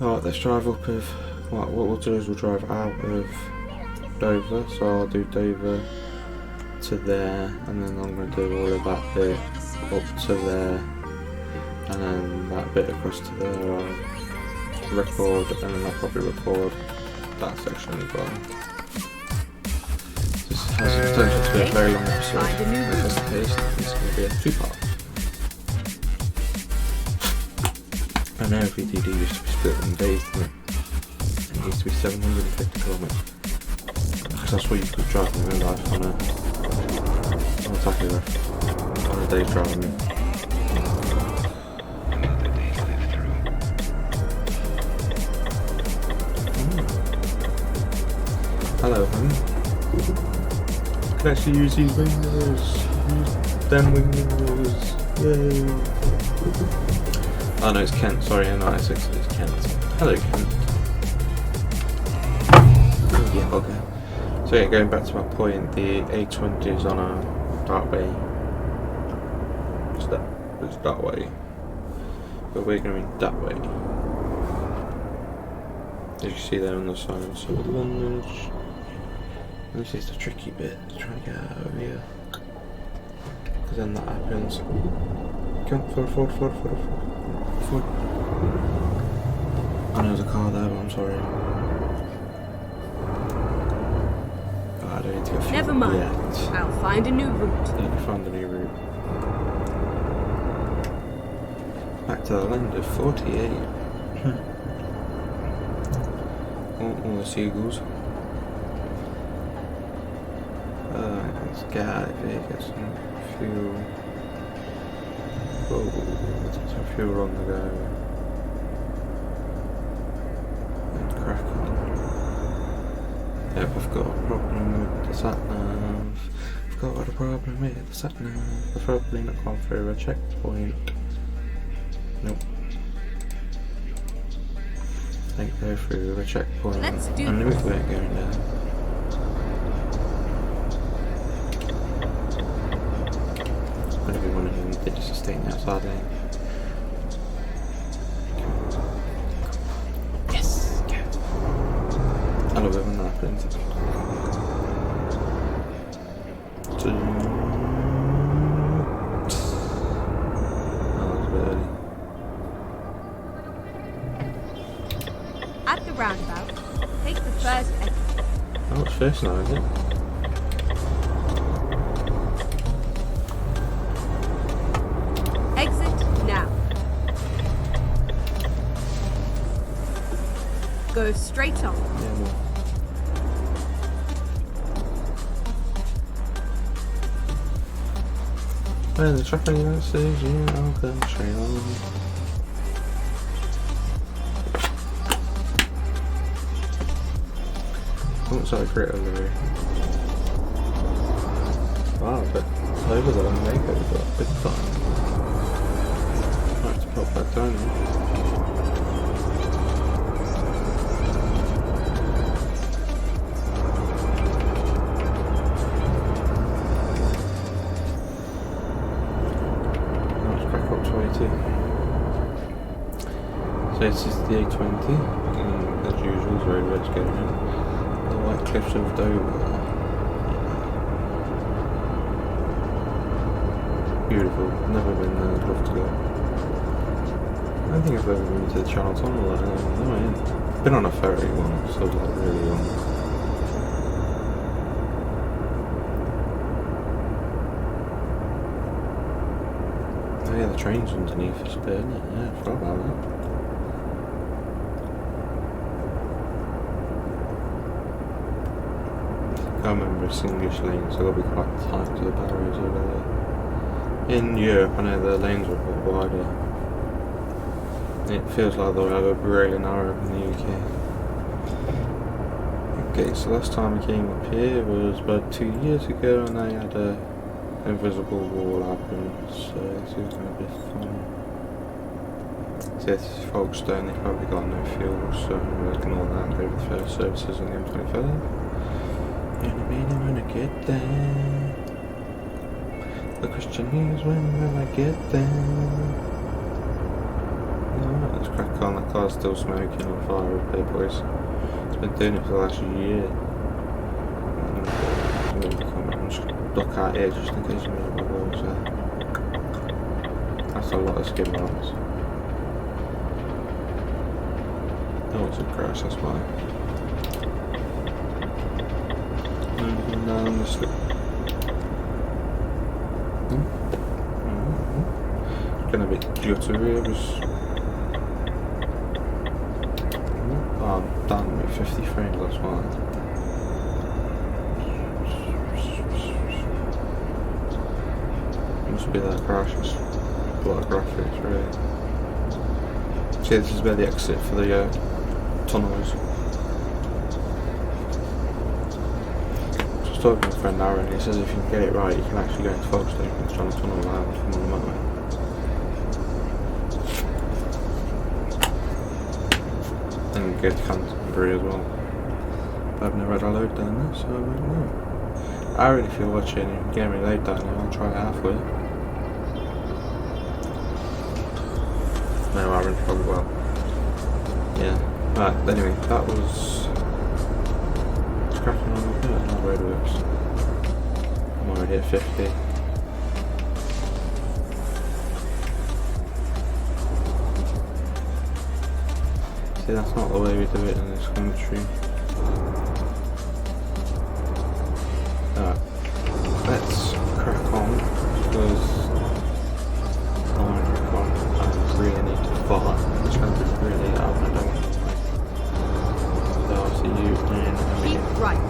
Alright, let's drive up of, what we'll do is we'll drive out of Dover, so I'll do Dover to there, and then I'm going to do all of that bit up to there, and then that bit across to there I'll record, and then I'll probably record that section as well. This has the potential to be a very long episode. If that's the case, it's going to be a 2-part. I know VTDD used to be split in days, didn't it? It used to be 750 kilometers. Because that's what you could drive in real life on a tachograph. On a day's driving. Hello, honey. I can actually use these windows. Use them windows. Yay. Oh no, it's Kent. Sorry, no, it's Kent. Hello, Kent. Oh, yeah, okay. So yeah, going back to my point, the A20 is on a that way. It's that way. But we're going that way. As you see there on the side, so the London's. This is the tricky bit, trying to get out over here. Because then that happens. Come forward. I know there's a car there, but I'm sorry. Oh, I don't need to go through. Never mind. Yet. I'll find a new route. Yeah, you found a new route. Back to the land of 48. All the seagulls. Let's get out of here, get some fuel. Oh, let's get some fuel on the go. And crack on. Yep, I've got a problem with the sat-nav. I've got a problem with the sat-nav. I've probably not gone through a checkpoint. Nope. I think go through a checkpoint. Let's do I knew it weren't going down. Gonna be one of them that just staying outside lane. Yes! Go! I love it when that happens. Oh, that was a bit early. At the roundabout, take the first exit. Oh, it's first now, is it? Exit now. Go straight on. Yeah, well. Well, the traffic light says you are going straight on. Looks like a great overview. Wow, but over there on the makeover got a big time. Might have to pop back down now. Let's back up to 80. So this is the A20, and as usual, it's very red going in. The white cliffs of Dover. Beautiful. Never been there. I'd love to go. I don't think I've ever been to the Channel Tunnel. No, I ain't. Been on a ferry once, so like really long. Oh yeah, the train's underneath us a bit, isn't it? Yeah, I forgot about that. I remember it's English lanes, so I've got to be quite tight to the barriers over there. In Europe, I know the lanes are a bit wider. It feels like they're a bit really narrow in the UK. Okay, so last time I came up here was about 2 years ago, and I had a invisible wall happen, so this is going to be fun. So this is Folkestone, they've probably got no fuel, so I'm ignore that and go with fair services on the M25. And I'm gonna get there. The question is, when will I get there? Alright, let's crack on. That car's still smoking on fire with paper boys. It's been doing it for the last year. I'm just duck out here just in case you meet my walls there. That's a lot of skin marks. Oh, it's a crash, that's why. Moving down the slip. It's gonna be jittery. I'm done with 50 frames, that's why. Must be that crash, it's a lot of graphics, really. See, this is where the exit for the tunnel is. Just talking to my friend Aaron, he says if you can get it right, you can actually go into Folkestone, you can just run the tunnel around from on the motorway. And go to Canterbury as well. But I've never had a load down there, so I don't know. Aaron, if you're watching and you can get me a load down there, I'll try it halfway. No, Aaron, probably well. Yeah. Right, anyway, that was cracking on a bit on that roadworks. I'm already at 50. See, that's not the way we do it in this country. Alright, let's crack on because I really need to fly. It's going to be really out and I don't want to play. So I'll see you in a minute. Keep right.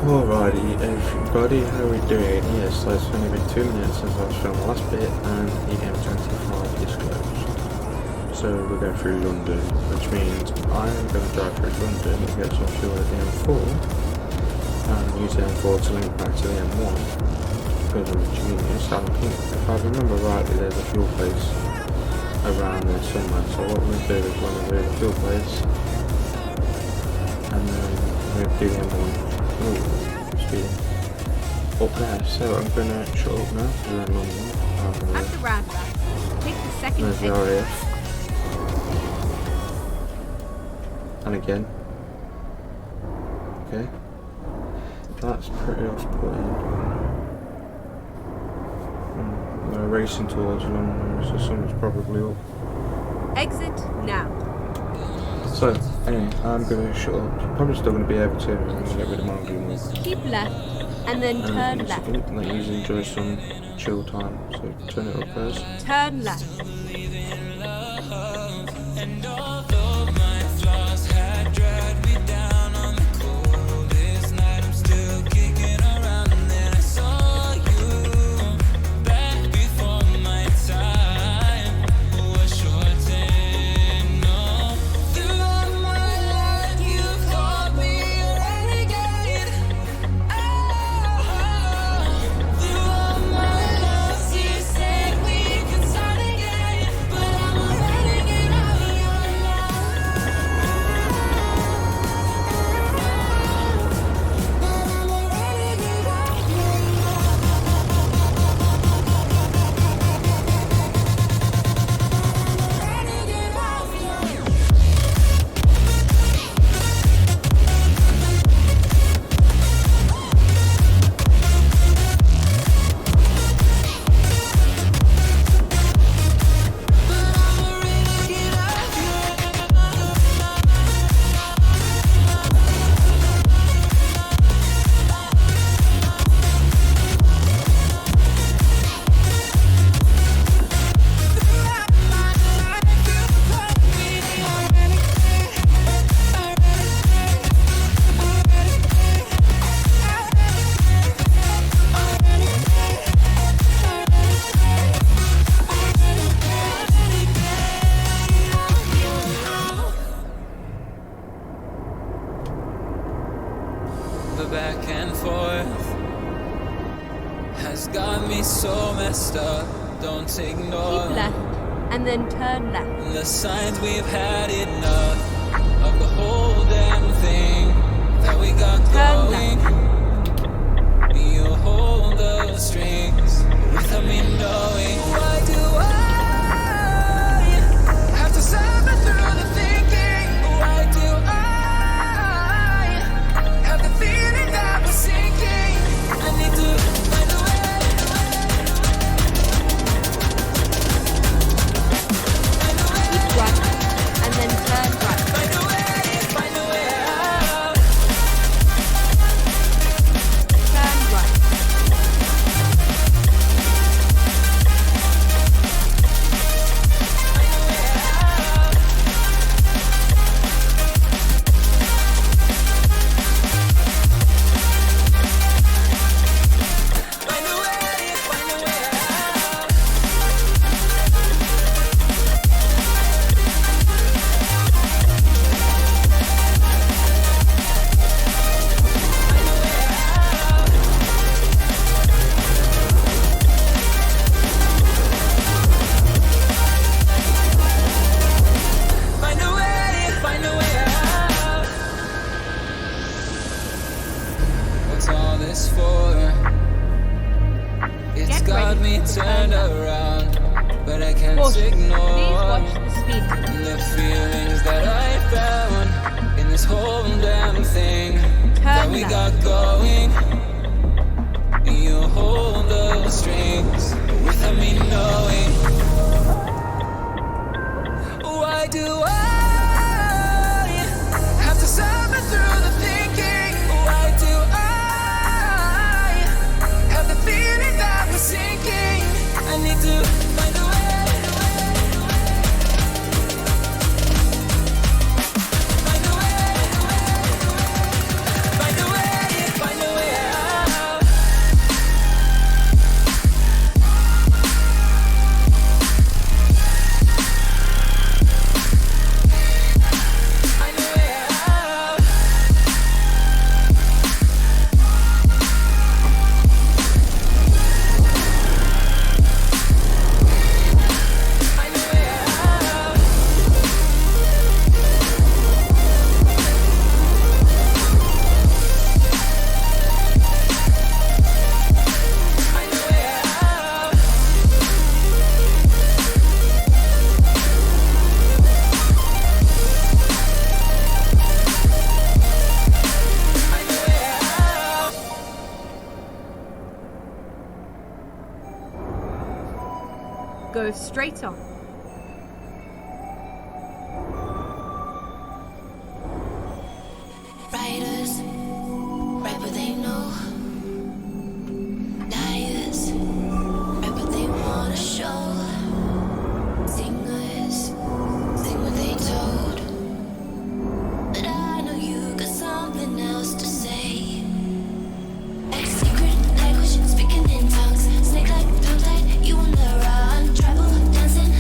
Alrighty everybody, how are we doing? Yes, so it's only been 2 minutes since I was filming the last bit and EM25 is closed. So we're going through London, which means I'm going to drive through London and get some fuel at the M4 and use the M4 to link back to the M1 because I'm a genius. I think if I remember rightly there's a fuel place around there somewhere, so what we're going to do is we're going to do the fuel place and then we're going to do the M1. Ooh, speeding up there, so I'm going to shut up now because we're in London. At the roundabout, take the second There's the exit. RAF. And again. Okay. That's pretty off-putting. They're racing towards London, so someone's probably up. Exit now. So, anyway, I'm going to shut up. Probably still going to be able to get rid of my green wheel. Keep left and then turn left. Let you enjoy some chill time. So turn it up first. Turn left. the back and forth has got me so messed up. Don't ignore Keep left and then turn left. the signs. We've had enough of the whole damn thing that we got Turn going. You hold the strings without me knowing. Why do I have to suffer through the thinking? Why do I have the feeling that we're sinking? I need to find a way. Keep right and then turn right. Find a way, find a way out. Turn right. Find a way, find a way out. Find a way, find a way out. What's all this for? It's Get got ready me to turned turn around, but I can't Caution. Please ignore watch the speed limit. the feelings that I found in this whole damn thing that Turn we left. got going. You hold the strings without me knowing. Why do I have to suffer through the thinking? Why do I have the feeling that we're sinking? I need to find a way. Find a way. Find a way. Find a way out. Find a way out. Find a way out. Find a way out. Find a way out. Go straight on. Writers write what they know. Liars write what they wanna show. Singers sing what they told. But I know you got something else to say. Like secret language, speaking in tongues. Snake like tongue tied, you on the run. Tribal dancing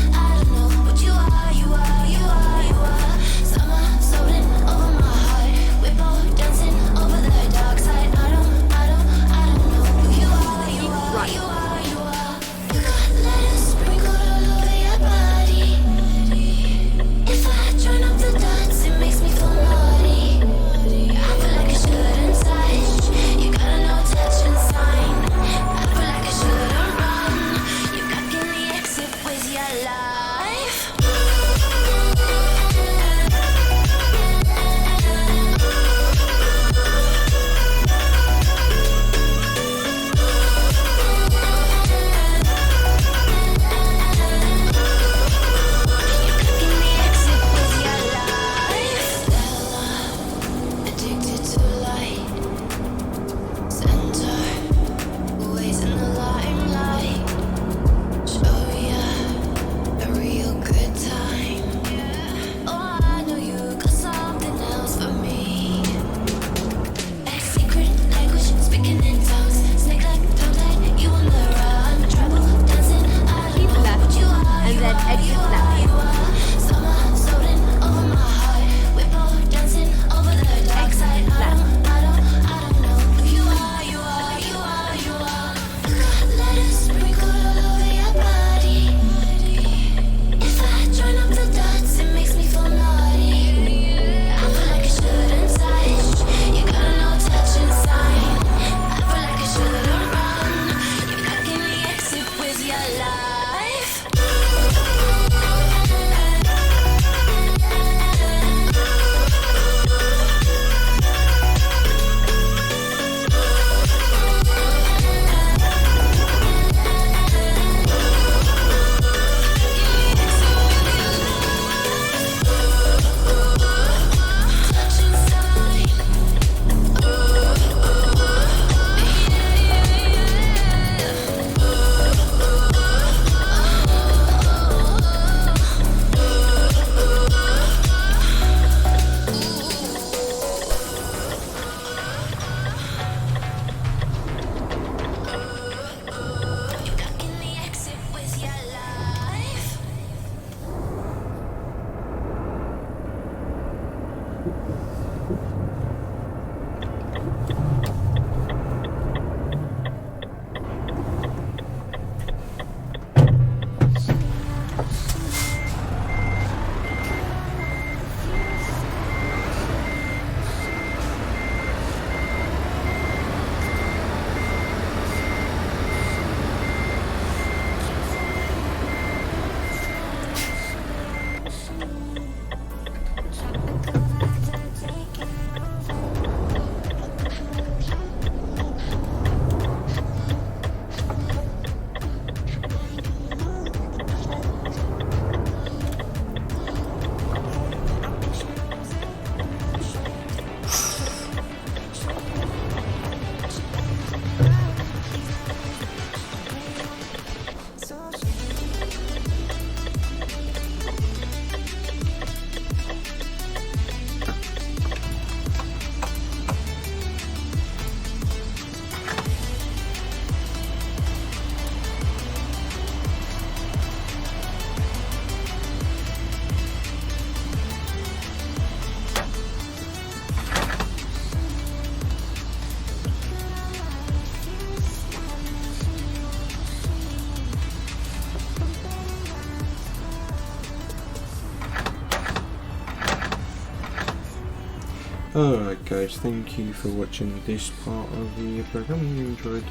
Alright guys, thank you for watching this part of the programme. You enjoyed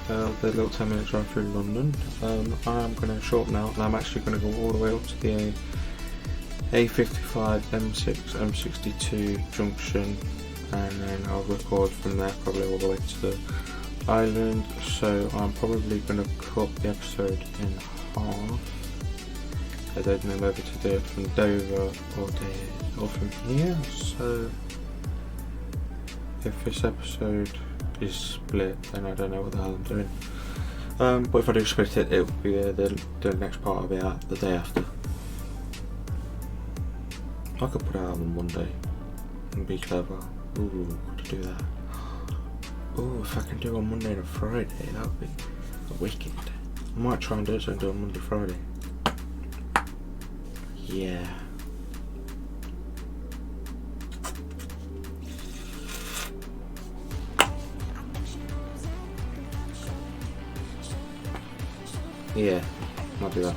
the little 10-minute drive through London. I'm going to shorten out, and I'm actually going to go all the way up to the A55, M6, M62 junction, and then I'll record from there probably all the way to the island. So I'm probably going to cut the episode in half. I don't know whether to do it from Dover or from here. So if this episode is split, then I don't know what the hell I'm doing. But if I do split it, it'll be the next part will be out the day after. I could put it out on Monday and be clever. Ooh, could do that. Ooh, if I can do it on Monday and a Friday, that would be wicked. I might try and do it on Monday, Friday. Yeah. Yeah, might do that.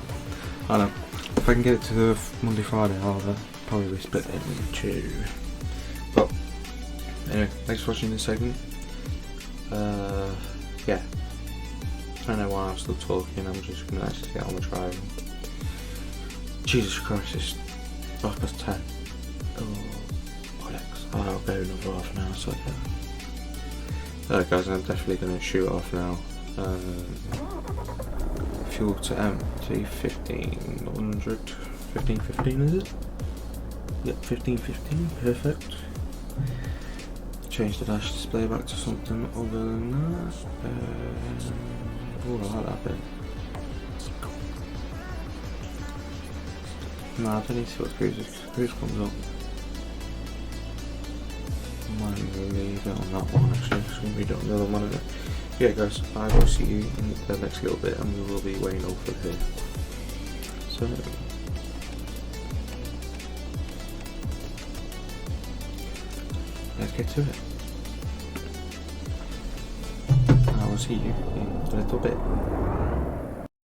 I don't know. If I can get it to the Monday, Friday, I'll probably split it in two. But anyway, thanks for watching this segment. Yeah. I don't know why I'm still talking. I'm just gonna actually get on with driving. Jesus Christ, it's 10:30. Oh, Alex, I'll go another half an hour, so guys, I'm definitely going to shoot off now. Fuel to empty 1500, 1515 is it? Yep, 1515, perfect. Change the dash display back to something other than that. Oh, I like that bit. No, I don't need to see what cruise comes up. Might leave it on that one actually, because we don't know the one in it. Yeah guys, I will see you in the next little bit and we will be way north of here. So let's get to it. I will see you in a little bit.